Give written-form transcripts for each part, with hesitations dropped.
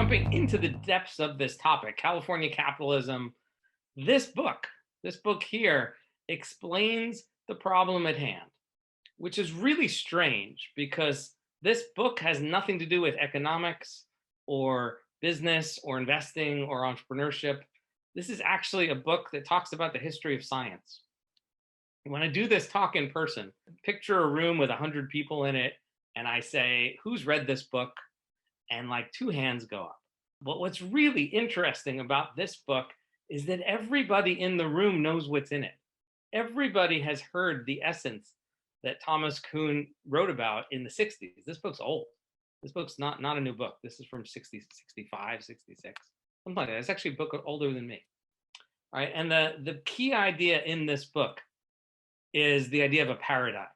jumping into the depths of this topic, California capitalism, this book, here explains the problem at hand, which is really strange because this book has nothing to do with economics or business or investing or entrepreneurship. This is actually a book that talks about the history of science. When I do this talk in person, picture a room with 100 people in it, and I say, who's read this book? And like 2 hands go up. But what's really interesting about this book is that everybody in the room knows what's in it. Everybody has heard the essence that Thomas Kuhn wrote about in the 60s. This book's old. This book's not a new book. This is from 60, 65, 66, something like that. It's actually a book older than me. All right. And the key idea in this book is the idea of a paradigm.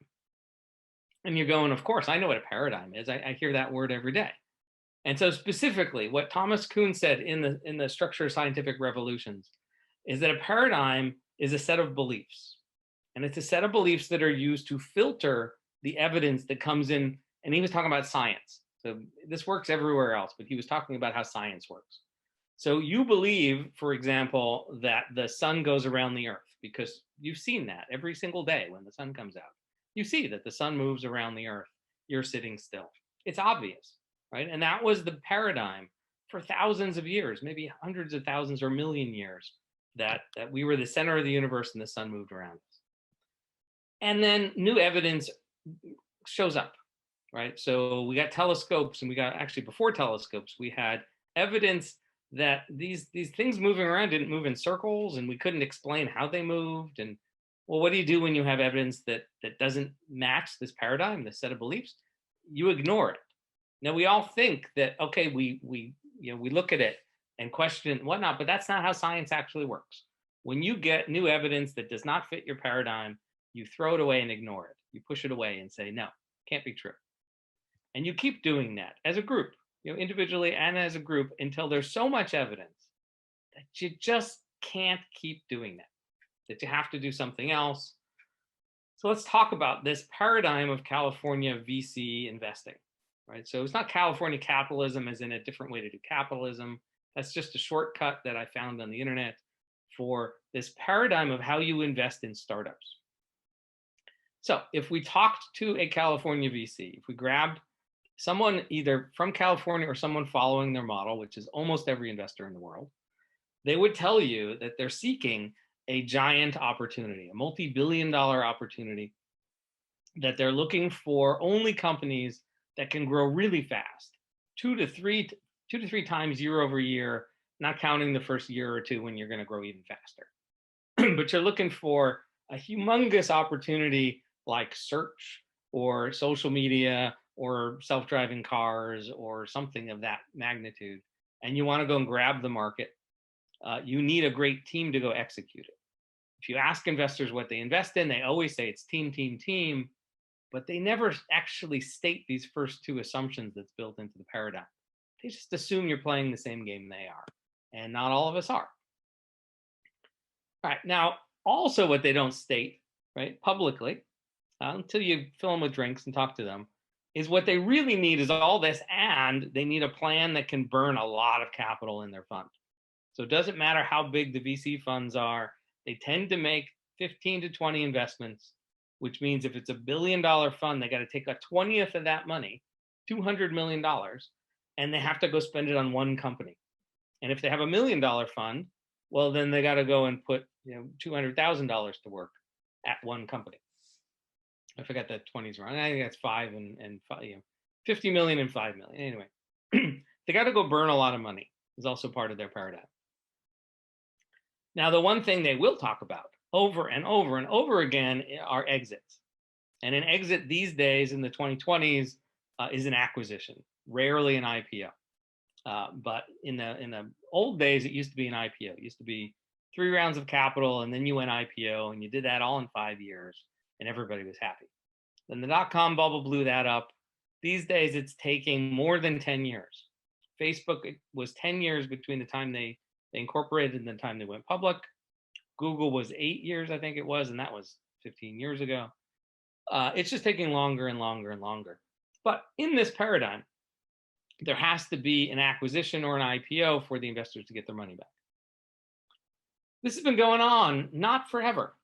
And you're going, of course, I know what a paradigm is. I hear that word every day. And so specifically, what Thomas Kuhn said in the Structure of Scientific Revolutions is that a paradigm is a set of beliefs. And it's a set of beliefs that are used to filter the evidence that comes in. And he was talking about science. So this works everywhere else, but he was talking about how science works. So you believe, for example, that the sun goes around the earth because you've seen that every single day when the sun comes out. You see that the sun moves around the earth. You're sitting still. It's obvious, right? And that was the paradigm for thousands of years, maybe hundreds of thousands or a million years, that we were the center of the universe and the sun moved around us. And then new evidence shows up, right? So we got telescopes, and we got, actually before telescopes, we had evidence that these things moving around didn't move in circles, and we couldn't explain how they moved. And well, what do you do when you have evidence that doesn't match this paradigm, this set of beliefs? You ignore it. Now we all think that, okay, we look at it and question it and whatnot, but that's not how science actually works. When you get new evidence that does not fit your paradigm, you throw it away and ignore it. You push it away and say, no, can't be true. And you keep doing that as a group, individually and as a group, until there's so much evidence that you just can't keep doing that you have to do something else. So let's talk about this paradigm of California VC investing, right? So it's not California capitalism as in a different way to do capitalism. That's just a shortcut that I found on the internet for this paradigm of how you invest in startups. So if we talked to a California VC, if we grabbed someone either from California or someone following their model, which is almost every investor in the world, they would tell you that they're seeking a giant opportunity, a multi-billion-dollar opportunity, that they're looking for only companies that can grow really fast, 2 to 3 times year over year, not counting the first year or two when you're going to grow even faster. But you're looking for a humongous opportunity like search or social media or self-driving cars or something of that magnitude, and you want to go and grab the market. You need a great team to go execute it. If you ask investors what they invest in, they always say it's team, team, team, but they never actually state these first 2 assumptions that's built into the paradigm. They just assume you're playing the same game they are, and not all of us are. All right, now, also what they don't state, right, publicly, until you fill them with drinks and talk to them, is what they really need is all this, and they need a plan that can burn a lot of capital in their fund. So it doesn't matter how big the VC funds are, they tend to make 15 to 20 investments, which means if it's $1 billion fund, they got to take a 20th of that money, $200 million, and they have to go spend it on one company. And if they have $1 million fund, well, then they got to go and put $200,000 to work at one company. I forgot that 20s wrong. I think that's 5 and 5, 50 million and 5 million. Anyway, they got to go burn a lot of money. Is also part of their paradigm. Now, the one thing they will talk about over and over and over again are exits. And an exit these days in the 2020s is an acquisition, rarely an IPO. But in the old days, it used to be an IPO. It used to be 3 rounds of capital, and then you went IPO, and you did that all in 5 years, and everybody was happy. Then the dot-com bubble blew that up. These days, it's taking more than 10 years. Facebook, it was 10 years between the time they incorporated and the time they went public. Google was 8 years, I think it was, and that was 15 years ago. It's just taking longer and longer and longer. But in this paradigm, there has to be an acquisition or an IPO for the investors to get their money back. This has been going on not forever.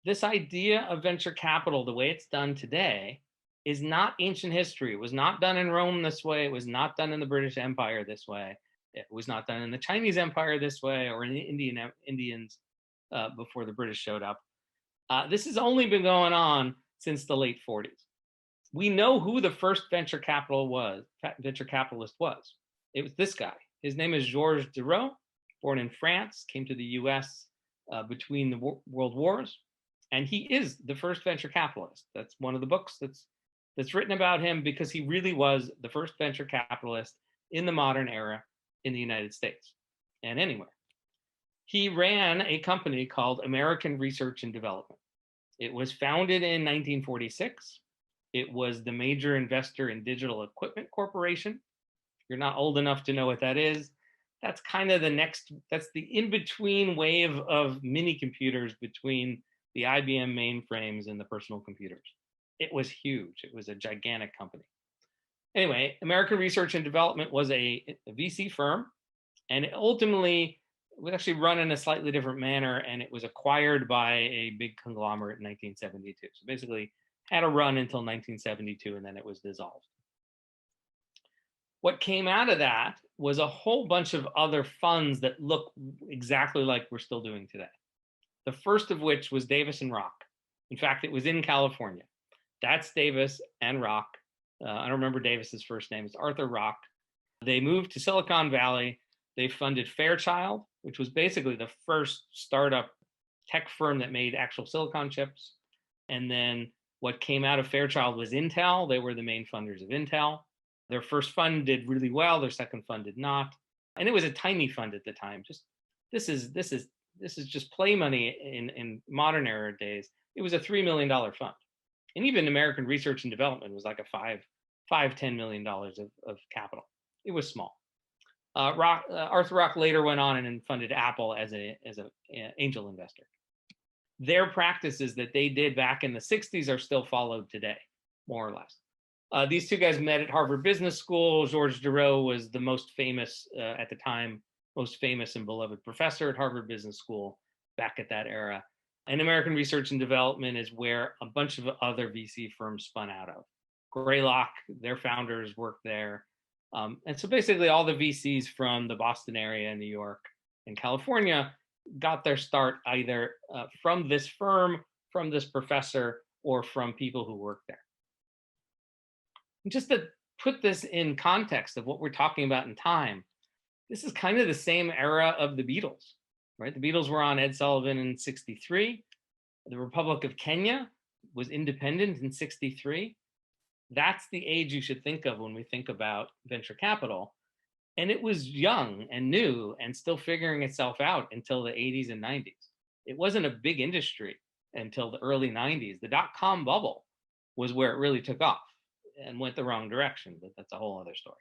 This idea of venture capital, the way it's done today, is not ancient history. It was not done in Rome this way. It was not done in the British Empire this way. It was not done in the Chinese Empire this way, or in the Indians before the British showed up. This has only been going on since the late 40s. We know who the first venture capitalist was. It was this guy. His name is Georges Deroux, born in France, came to the US between the world wars. And he is the first venture capitalist. That's one of the books that's written about him, because he really was the first venture capitalist in the modern era in the United States and anywhere. He ran a company called American Research and Development. It was founded in 1946. It was the major investor in Digital Equipment Corporation. If you're not old enough to know what that is, that's kind of that's the in-between wave of mini computers between the IBM mainframes and the personal computers. It was huge. It was a gigantic company. Anyway, American Research and Development was a VC firm, and it ultimately was actually run in a slightly different manner, and it was acquired by a big conglomerate in 1972. So basically had a run until 1972, and then it was dissolved. What came out of that was a whole bunch of other funds that look exactly like we're still doing today. The first of which was Davis and Rock. In fact, it was in California. That's Davis and Rock. I don't remember Davis's first name. It's Arthur Rock. They moved to Silicon Valley. They funded Fairchild, which was basically the first startup tech firm that made actual silicon chips. And then what came out of Fairchild was Intel. They were the main funders of Intel. Their first fund did really well. Their second fund did not. And it was a tiny fund at the time. This is just play money in modern era days. It was a $3 million fund. And even American Research and Development was like a $10 million of capital. It was small. Arthur Rock later went on and funded Apple as an angel investor. Their practices that they did back in the 60s are still followed today, more or less. These two guys met at Harvard Business School. Georges Deroux was the most famous, at the time, most famous and beloved professor at Harvard Business School back at that era. And American Research and Development is where a bunch of other VC firms spun out of. Greylock, their founders worked there. And so basically all the VCs from the Boston area, New York, and California got their start either from this firm, from this professor, or from people who worked there. And just to put this in context of what we're talking about in time, this is kind of the same era of the Beatles, right? The Beatles were on Ed Sullivan in 1963. The Republic of Kenya was independent in 1963. That's the age you should think of when we think about venture capital. And it was young and new and still figuring itself out until the 80s and 90s. It wasn't a big industry until the early 90s. The dot-com bubble was where it really took off and went the wrong direction, but that's a whole other story.